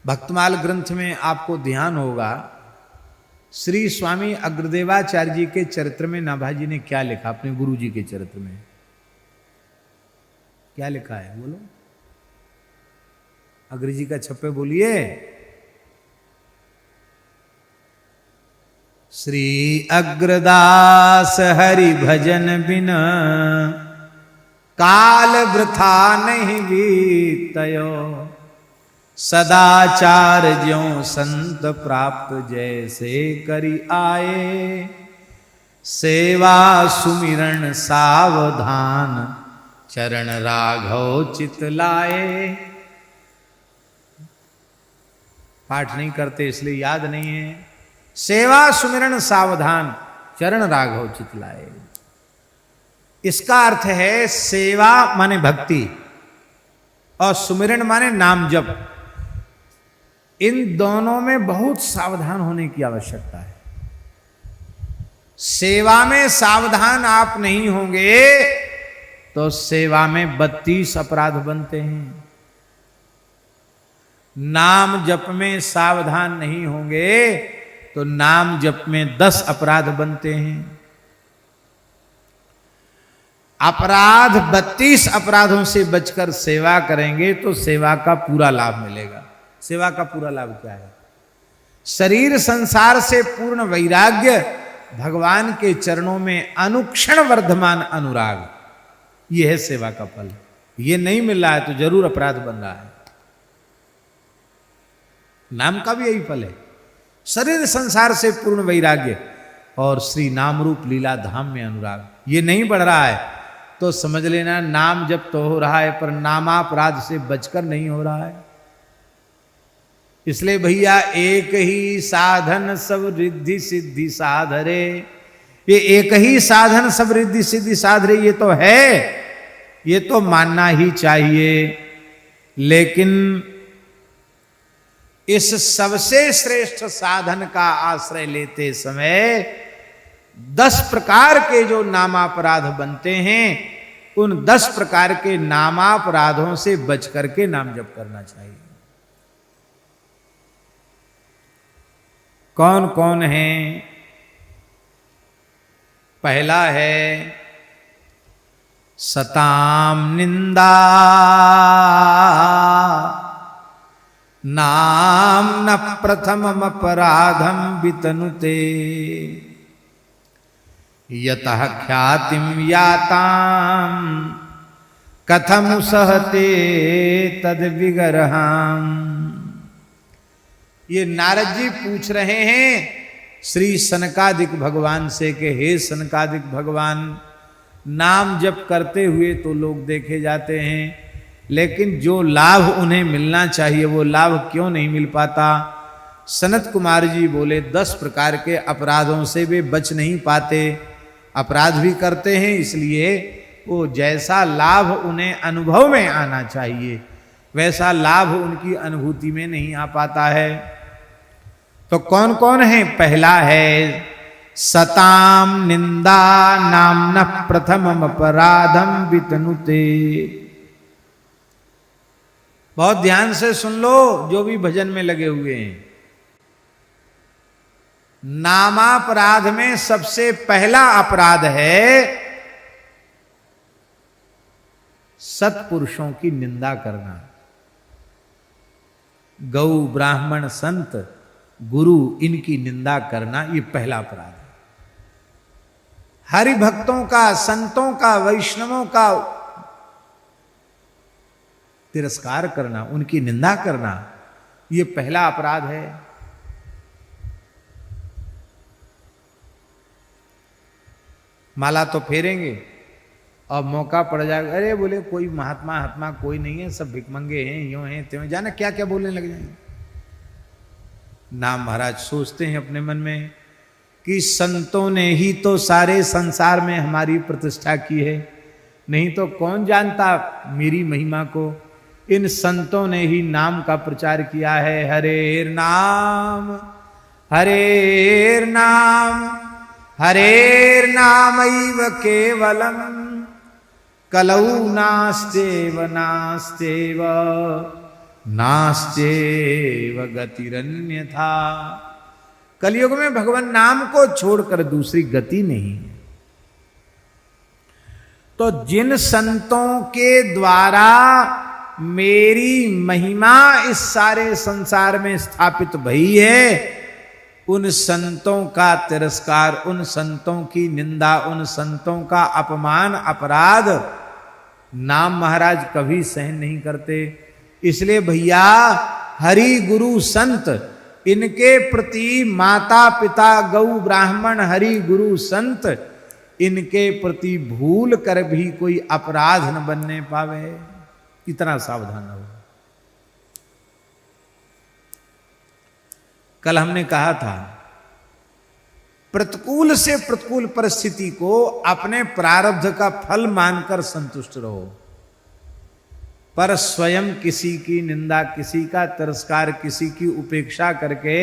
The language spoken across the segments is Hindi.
भक्तमाल ग्रंथ में आपको ध्यान होगा, श्री स्वामी अग्रदेवाचार्य जी के चरित्र में नाभाजी ने क्या लिखा, अपने गुरु जी के चरित्र में क्या लिखा है, बोलो अग्र जी का छप्पे बोलिए। श्री अग्रदास हरि भजन बिन काल वृथा नहीं बीतयो, सदाचार ज्यों संत प्राप्त जैसे करी आए, सेवा सुमिरन सावधान चरण राघव चित लाए। पाठ नहीं करते इसलिए याद नहीं है। सेवा सुमिरन सावधान चरण राघव चित लाए, इसका अर्थ है सेवा माने भक्ति और सुमिरन माने नाम जप। इन दोनों में बहुत सावधान होने की आवश्यकता है। सेवा में सावधान आप नहीं होंगे तो सेवा में 32 अपराध बनते हैं। नाम जप में सावधान नहीं होंगे तो नाम जप में 10 अपराध बनते हैं। अपराध 32 अपराधों से बचकर सेवा करेंगे तो सेवा का पूरा लाभ मिलेगा। सेवा का पूरा लाभ क्या है? शरीर संसार से पूर्ण वैराग्य, भगवान के चरणों में अनुक्षण वर्धमान अनुराग, यह है सेवा का फल। यह नहीं मिल रहा है तो जरूर अपराध बन रहा है। नाम का भी यही फल है, शरीर संसार से पूर्ण वैराग्य और श्री नाम रूप लीला धाम में अनुराग। ये नहीं बढ़ रहा है तो समझ लेना नाम जप तो हो रहा है पर नामापराध से बचकर नहीं हो रहा है। इसलिए भैया एक ही साधन सब रिद्धि सिद्धि साधरे, ये एक ही साधन सब रिद्धि सिद्धि साधरे ये तो है, ये तो मानना ही चाहिए। लेकिन इस सबसे श्रेष्ठ साधन का आश्रय लेते समय 10 प्रकार के जो नामापराध बनते हैं, उन 10 प्रकार के नामापराधों से बच करके नाम जप करना चाहिए। कौन कौन है? पहला है सताम निंदा नाम न प्रथमम अपराधम वितनुते, यतः ख्यातिम याताम कथम सहते तद विगरहाम। ये नारद जी पूछ रहे हैं श्री सनकादिक भगवान से कि हे सनकादिक भगवान, नाम जप करते हुए तो लोग देखे जाते हैं, लेकिन जो लाभ उन्हें मिलना चाहिए वो लाभ क्यों नहीं मिल पाता? सनत कुमार जी बोले 10 प्रकार के अपराधों से वे बच नहीं पाते, अपराध भी करते हैं, इसलिए वो जैसा लाभ उन्हें अनुभव में आना चाहिए वैसा लाभ उनकी अनुभूति में नहीं आ पाता है। तो कौन कौन है? पहला है सताम निंदा नामन प्रथमम अपराधम वितनुते। बहुत ध्यान से सुन लो जो भी भजन में लगे हुए हैं। नामापराध में सबसे पहला अपराध है सत्पुरुषों की निंदा करना। गौ ब्राह्मण संत गुरु इनकी निंदा करना, ये पहला अपराध है। हरि भक्तों का, संतों का, वैष्णवों का तिरस्कार करना, उनकी निंदा करना, ये पहला अपराध है। माला तो फेरेंगे और मौका पड़ जाएगा, अरे बोले कोई महात्मा हात्मा कोई नहीं है, सब भिकमंगे हैं, यूं हैं त्यों, जाना क्या क्या बोलने लग जाएंगे। नाम महाराज सोचते हैं अपने मन में कि संतों ने ही तो सारे संसार में हमारी प्रतिष्ठा की है, नहीं तो कौन जानता मेरी महिमा को। इन संतों ने ही नाम का प्रचार किया है। हरेर नाम हरेर नाम हरेर नामैव केवलम कलौ नास्तेव नास्तेव नास्तेव गतिरन्यथा। कलयुग में भगवान नाम को छोड़कर दूसरी गति नहीं है। तो जिन संतों के द्वारा मेरी महिमा इस सारे संसार में स्थापित भई है, उन संतों का तिरस्कार, उन संतों की निंदा, उन संतों का अपमान, अपराध नाम महाराज कभी सहन नहीं करते। इसलिए भैया हरि गुरु संत, इनके प्रति माता पिता गौ ब्राह्मण हरि गुरु संत, इनके प्रति भूल कर भी कोई अपराध न बनने पावे, इतना सावधान रहो। कल हमने कहा था प्रतिकूल से प्रतिकूल परिस्थिति को अपने प्रारब्ध का फल मानकर संतुष्ट रहो, पर स्वयं किसी की निंदा, किसी का तिरस्कार, किसी की उपेक्षा करके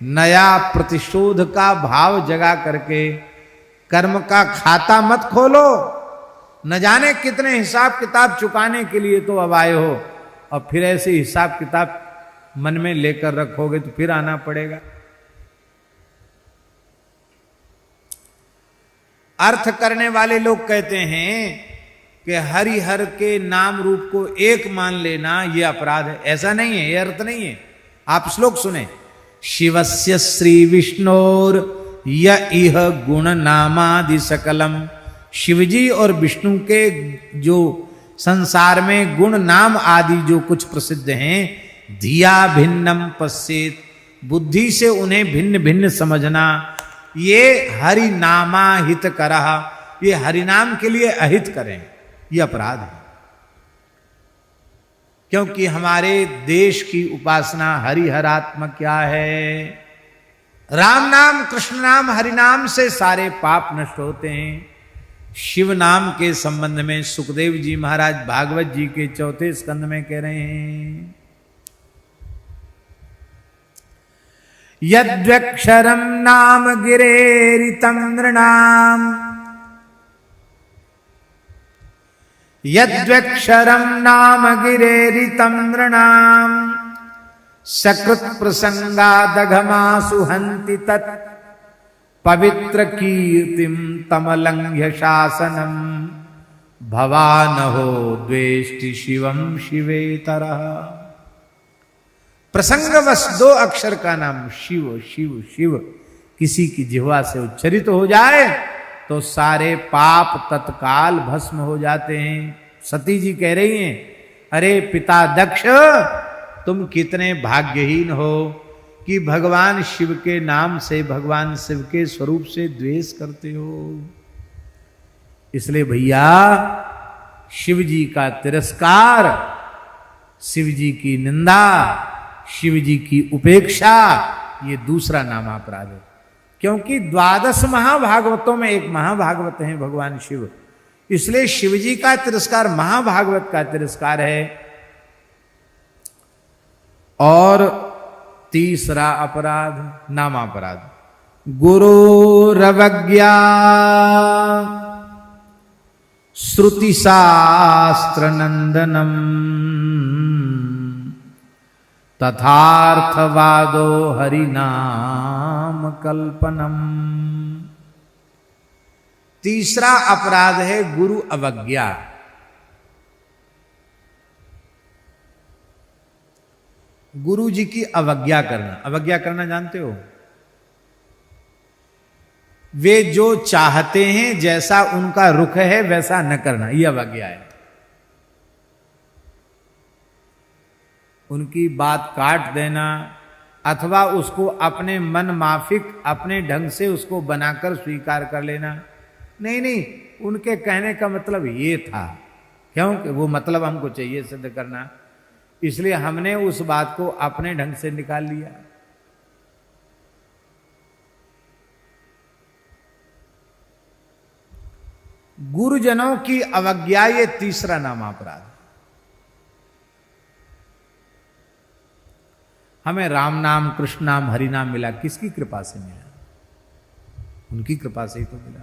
नया प्रतिशोध का भाव जगा करके कर्म का खाता मत खोलो। न जाने कितने हिसाब किताब चुकाने के लिए तो अब आए हो, और फिर ऐसे हिसाब किताब मन में लेकर रखोगे तो फिर आना पड़ेगा। अर्थ करने वाले लोग कहते हैं कि हरि हर के नाम रूप को एक मान लेना यह अपराध है। ऐसा नहीं है, यह अर्थ नहीं है। आप श्लोक सुने, शिवस्य श्री विष्णोर य इह गुण नामादि सकलम। शिवजी और विष्णु के जो संसार में गुण नाम आदि जो कुछ प्रसिद्ध हैं, धिया भिन्नम पश्येत, बुद्धि से उन्हें भिन्न भिन्न समझना, ये हरि नामा हित करह, ये हरिनाम के लिए अहित करें, ये अपराध है। क्योंकि हमारे देश की उपासना हरिहरात्मक क्या है? राम नाम, कृष्ण नाम, हरि नाम से सारे पाप नष्ट होते हैं। शिव नाम के संबंध में सुखदेव जी महाराज भागवत जी के 4 स्कंद में कह रहे हैं, यद्वक्षरम नाम गिरेरितं नृणाम, यद्वक्षरम नाम गिरेरितं नृणाम, सकृत प्रसंगादघमासु हन्ति तत् पवित्र कीर्तिम तमलंघ्य शासनम, भवानहो द्वेष्टि शिवम शिवेतरः। प्रसंगवश 2 अक्षर का नाम शिव शिव शिव किसी की जिह्वा से उच्चरित हो जाए तो सारे पाप तत्काल भस्म हो जाते हैं। सती जी कह रही हैं, अरे पिता दक्ष, तुम कितने भाग्यहीन हो कि भगवान शिव के नाम से, भगवान शिव के स्वरूप से द्वेष करते हो। इसलिए भैया शिव जी का तिरस्कार, शिव जी की निंदा, शिव जी की उपेक्षा, ये दूसरा नामापराध है। क्योंकि 12 महाभागवतों में एक महाभागवत है भगवान शिव, इसलिए शिव जी का तिरस्कार महाभागवत का तिरस्कार है। और तीसरा अपराध नामापराध, गुरोरवज्ञा श्रुति शास्त्र नंदनम, तथार्थवादो हरिनाम कल्पनम। तीसरा अपराध है गुरु अवज्ञा। गुरु जी की अवज्ञा करना। अवज्ञा करना जानते हो? वे जो चाहते हैं, जैसा उनका रुख है वैसा न करना, यह अवज्ञा है। उनकी बात काट देना अथवा उसको अपने मन माफिक अपने ढंग से उसको बनाकर स्वीकार कर लेना। नहीं नहीं, उनके कहने का मतलब ये था, क्योंकि वो मतलब हमको चाहिए सिद्ध करना, इसलिए हमने उस बात को अपने ढंग से निकाल लिया। गुरुजनों की अवज्ञा, ये तीसरा नामापराध। हमें राम नाम, कृष्ण नाम, हरि नाम मिला, किसकी कृपा से मिला? उनकी कृपा से ही तो मिला।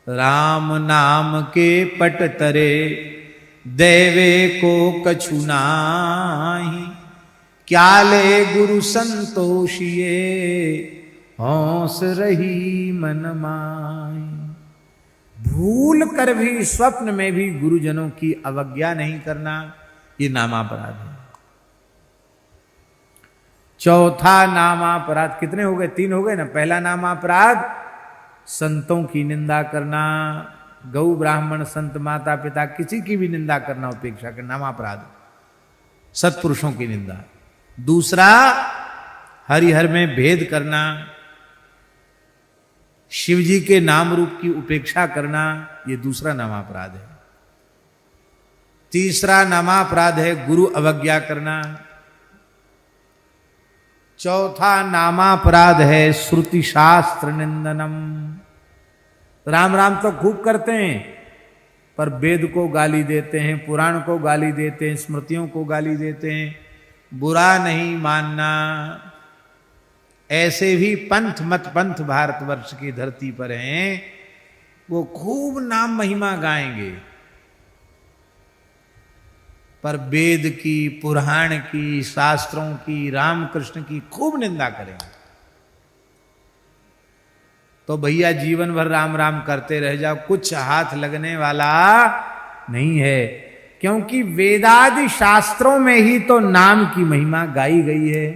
राम नाम के पट तरे देवे को कछु नाही, क्या ले गुरु संतोषिए, हौस रही मन माई। भूल कर भी स्वप्न में भी गुरुजनों की अवज्ञा नहीं करना, ये नामापराध है। चौथा नामापराध, कितने हो गए? 3 हो गए ना। पहला नामापराध संतों की निंदा करना, गौ ब्राह्मण संत माता पिता किसी की भी निंदा करना, उपेक्षा करना, नामापराध, सत्पुरुषों की निंदा। दूसरा हरिहर में भेद करना, शिव जी के नाम रूप की उपेक्षा करना, ये दूसरा नामापराध है। तीसरा नामापराध है गुरु अवज्ञा करना। चौथा नामापराध है श्रुति शास्त्र निंदनम। राम राम तो खूब करते हैं, पर वेद को गाली देते हैं, पुराण को गाली देते हैं, स्मृतियों को गाली देते हैं। बुरा नहीं मानना। ऐसे भी पंथ मत पंथ भारतवर्ष की धरती पर हैं, वो खूब नाम महिमा गाएंगे, पर वेद की, पुराण की, शास्त्रों की, रामकृष्ण की खूब निंदा करेंगे। तो भैया जीवन भर राम राम करते रह जाओ, कुछ हाथ लगने वाला नहीं है। क्योंकि वेदादि शास्त्रों में ही तो नाम की महिमा गाई गई है।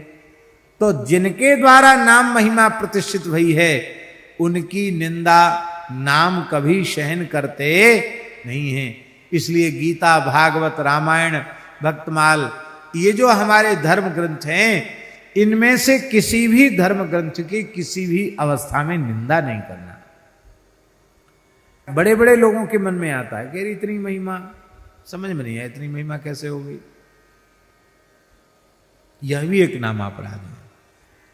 तो जिनके द्वारा नाम महिमा प्रतिष्ठित हुई है, उनकी निंदा नाम कभी सहन करते नहीं हैं। इसलिए गीता, भागवत, रामायण, भक्तमाल, ये जो हमारे धर्म ग्रंथ हैं, इनमें से किसी भी धर्म ग्रंथ की किसी भी अवस्था में निंदा नहीं करना। बड़े बड़े लोगों के मन में आता है कि इतनी महिमा, समझ में नहीं है इतनी महिमा कैसे हो गई। यह भी एक नामापराध है।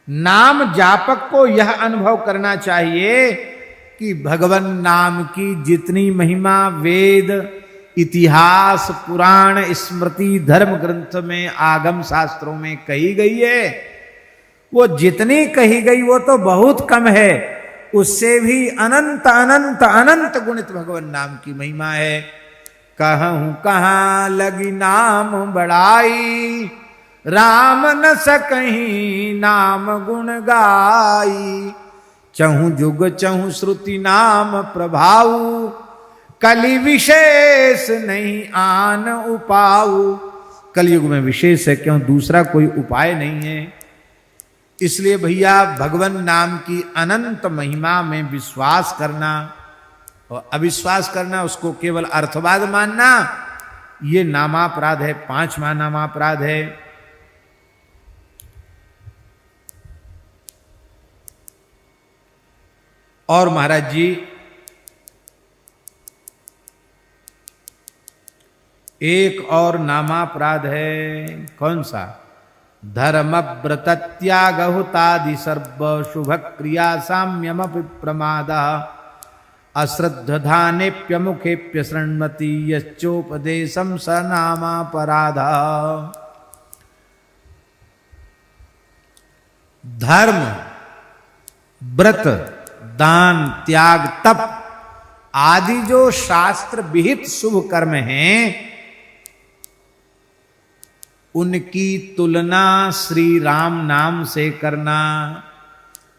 नाम जापक को यह अनुभव करना चाहिए कि भगवान नाम की जितनी महिमा वेद, इतिहास, पुराण, स्मृति, धर्म ग्रंथ में, आगम शास्त्रों में कही गई है, वो जितनी कही गई वो तो बहुत कम है। उससे भी अनंत अनंत अनंत गुणित भगवान नाम की महिमा है। कहूं कहां लगी नाम बड़ाई, राम न सकहीं नाम गुण गाई। चहु जुग चहु श्रुति नाम प्रभाऊ, कलि विशेष नहीं आन उपाऊ। कलयुग में विशेष है, क्यों दूसरा कोई उपाय नहीं है। इसलिए भैया भगवान नाम की अनंत महिमा में विश्वास करना और अविश्वास करना, उसको केवल अर्थवाद मानना, ये नामापराध है। 5वां नामापराध है और महाराज जी एक और नामापराध है, कौन सा? धर्म व्रत त्यागहुतादि सर्व शुभ क्रिया साम्यम प्रमाद, अश्रद्धानेप्य मुखेप्य शृण्वति यश्चोपदेशम स नामापराध। धर्म, व्रत, दान, त्याग, तप आदि जो शास्त्र विहित शुभ कर्म हैं, उनकी तुलना श्री राम नाम से करना,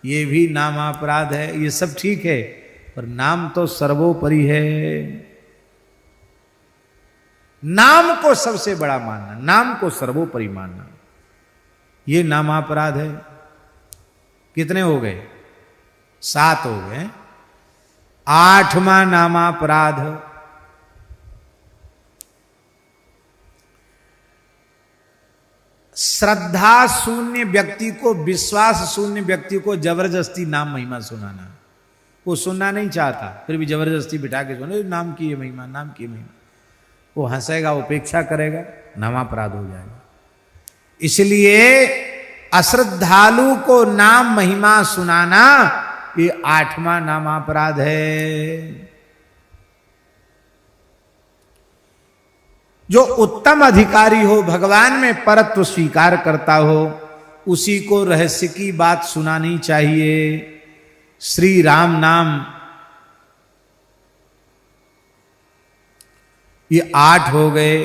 ये भी नामापराध है। ये सब ठीक है, पर नाम तो सर्वोपरि है। नाम को सबसे बड़ा मानना, नाम को सर्वोपरि मानना, ये नामापराध है। कितने हो गए? 7 हो गए। 8वां नामापराध श्रद्धा शून्य व्यक्ति को, विश्वास शून्य व्यक्ति को जबरदस्ती नाम महिमा सुनाना। वो सुनना नहीं चाहता, फिर भी जबरदस्ती बिठा के सुने नाम की ये महिमा, नाम की महिमा। वो हंसेगा, उपेक्षा करेगा, नामापराध हो जाएगा। इसलिए अश्रद्धालु को नाम महिमा सुनाना, ये 8वां नामापराध है। जो उत्तम अधिकारी हो, भगवान में परत्व स्वीकार करता हो, उसी को रहस्य की बात सुनानी चाहिए। श्री राम नाम ये 8 हो गए।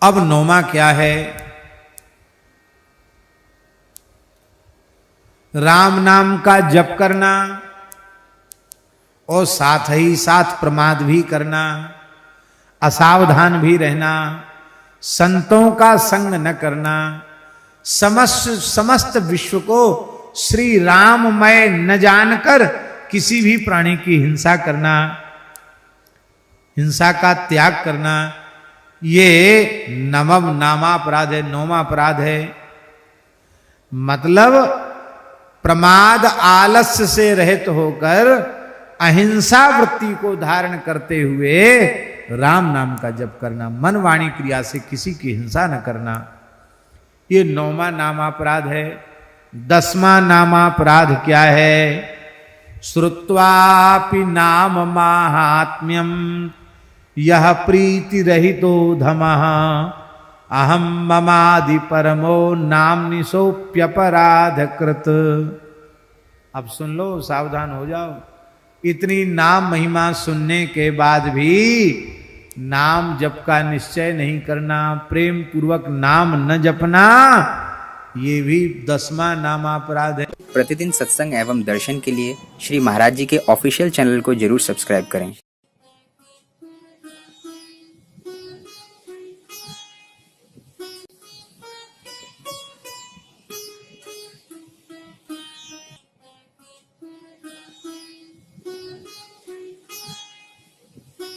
अब 9वां क्या है? राम नाम का जप करना और साथ ही साथ प्रमाद भी करना, असावधान भी रहना, संतों का संग न करना, समस्त विश्व को श्री राममय न जानकर किसी भी प्राणी की हिंसा करना, हिंसा का त्याग करना, ये नवम नामापराध है, 9वां अपराध है। मतलब प्रमाद आलस्य से रहित होकर अहिंसा वृत्ति को धारण करते हुए राम नाम का जप करना, मन वाणी क्रिया से किसी की हिंसा न करना, ये 9वां नामापराध है। 10वां नामापराध क्या है? श्रुत्वापि नाम माहात्म्यम यह प्रीति रहितो धमः अहम ममादि परमो नाम्नि सोप्यपराध कृत। अब सुन लो, सावधान हो जाओ। इतनी नाम महिमा सुनने के बाद भी नाम जप का निश्चय नहीं करना, प्रेम पूर्वक नाम न जपना, ये भी 10वां नामापराध है। प्रतिदिन सत्संग एवं दर्शन के लिए श्री महाराज जी के ऑफिशियल चैनल को जरूर सब्सक्राइब करें।